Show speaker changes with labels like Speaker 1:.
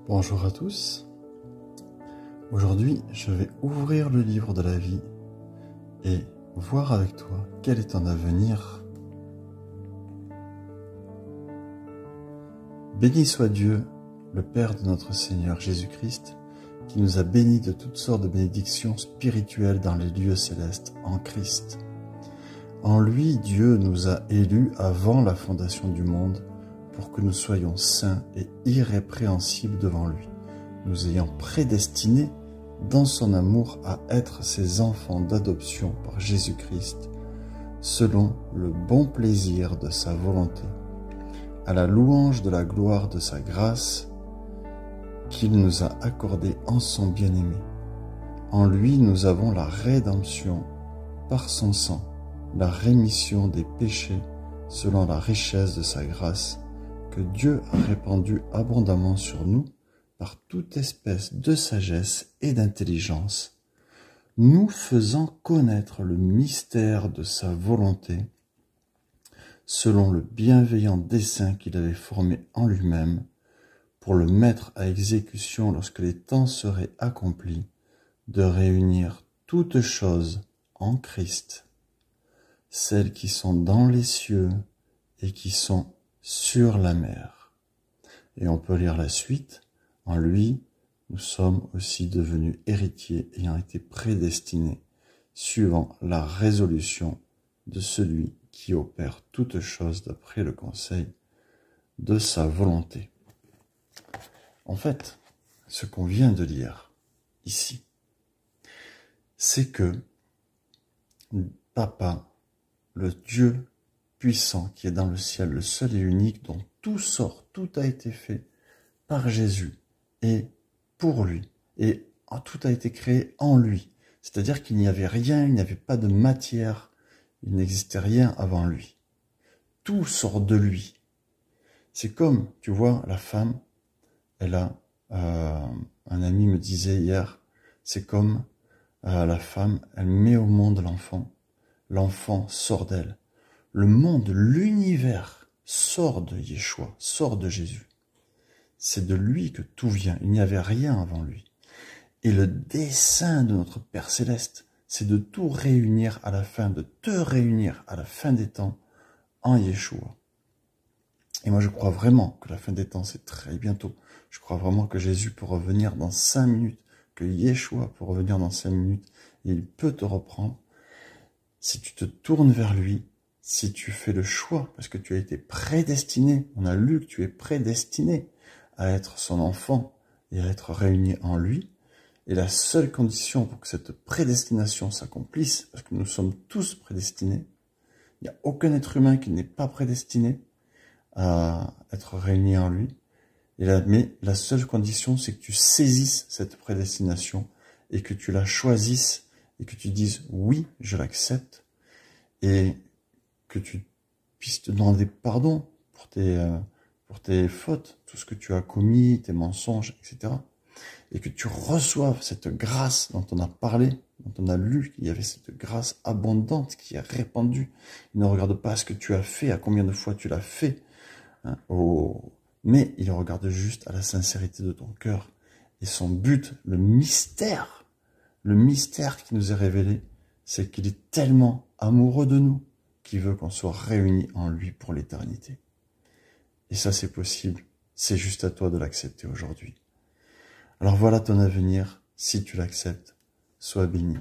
Speaker 1: Bonjour à tous. Aujourd'hui, je vais ouvrir le livre de la vie et voir avec toi quel est ton avenir. Béni soit Dieu, le Père de notre Seigneur Jésus-Christ, qui nous a bénis de toutes sortes de bénédictions spirituelles dans les lieux célestes en Christ. En lui, Dieu nous a élus avant la fondation du monde pour que nous soyons saints et irrépréhensibles devant lui, nous ayant prédestinés dans son amour à être ses enfants d'adoption par Jésus-Christ, selon le bon plaisir de sa volonté, à la louange de la gloire de sa grâce qu'il nous a accordée en son bien-aimé. En lui, nous avons la rédemption par son sang, la rémission des péchés selon la richesse de sa grâce que Dieu a répandue abondamment sur nous par toute espèce de sagesse et d'intelligence, nous faisant connaître le mystère de sa volonté, selon le bienveillant dessein qu'il avait formé en lui-même, pour le mettre à exécution lorsque les temps seraient accomplis, de réunir toutes choses en Christ, celles qui sont dans les cieux et qui sont sur la mer. Et on peut lire la suite. En lui, nous sommes aussi devenus héritiers ayant été prédestinés, suivant la résolution de celui qui opère toutes choses d'après le conseil de sa volonté. En fait, ce qu'on vient de lire ici, c'est que Papa, le Dieu puissant qui est dans le ciel, le seul et unique dont tout sort, tout a été fait par Jésus et pour lui, et tout a été créé en lui. C'est-à-dire qu'il n'y avait rien, il n'y avait pas de matière, il n'existait rien avant lui. Tout sort de lui. C'est comme, tu vois, la femme, elle a, un ami me disait hier, c'est comme la femme, elle met au monde l'enfant, l'enfant sort d'elle. Le monde, l'univers sort de Yeshua, sort de Jésus. C'est de lui que tout vient. Il n'y avait rien avant lui. Et le dessein de notre Père Céleste, c'est de tout réunir à la fin, de te réunir à la fin des temps en Yeshua. Et moi, je crois vraiment que la fin des temps, c'est très bientôt. Je crois vraiment que Jésus peut revenir dans 5 minutes, que Yeshua peut revenir dans 5 minutes, et il peut te reprendre. Si tu te tournes vers lui, si tu fais le choix, parce que tu as été prédestiné, on a lu que tu es prédestiné à être son enfant et à être réuni en lui, et la seule condition pour que cette prédestination s'accomplisse, parce que nous sommes tous prédestinés, il n'y a aucun être humain qui n'est pas prédestiné à être réuni en lui, mais la seule condition, c'est que tu saisisses cette prédestination et que tu la choisisses et que tu dises « oui, je l'accepte » et que tu puisses te demander pardon pour tes fautes, tout ce que tu as commis, tes mensonges, etc. Et que tu reçoives cette grâce dont on a parlé, dont on a lu, qu'il y avait cette grâce abondante qui est répandue. Il ne regarde pas ce que tu as fait, à combien de fois tu l'as fait, hein, mais il regarde juste à la sincérité de ton cœur. Et son but, le mystère qui nous est révélé, c'est qu'il est tellement amoureux de nous qu'il veut qu'on soit réunis en lui pour l'éternité. Et ça, c'est possible. C'est juste à toi de l'accepter aujourd'hui. Alors voilà ton avenir. Si tu l'acceptes, sois béni.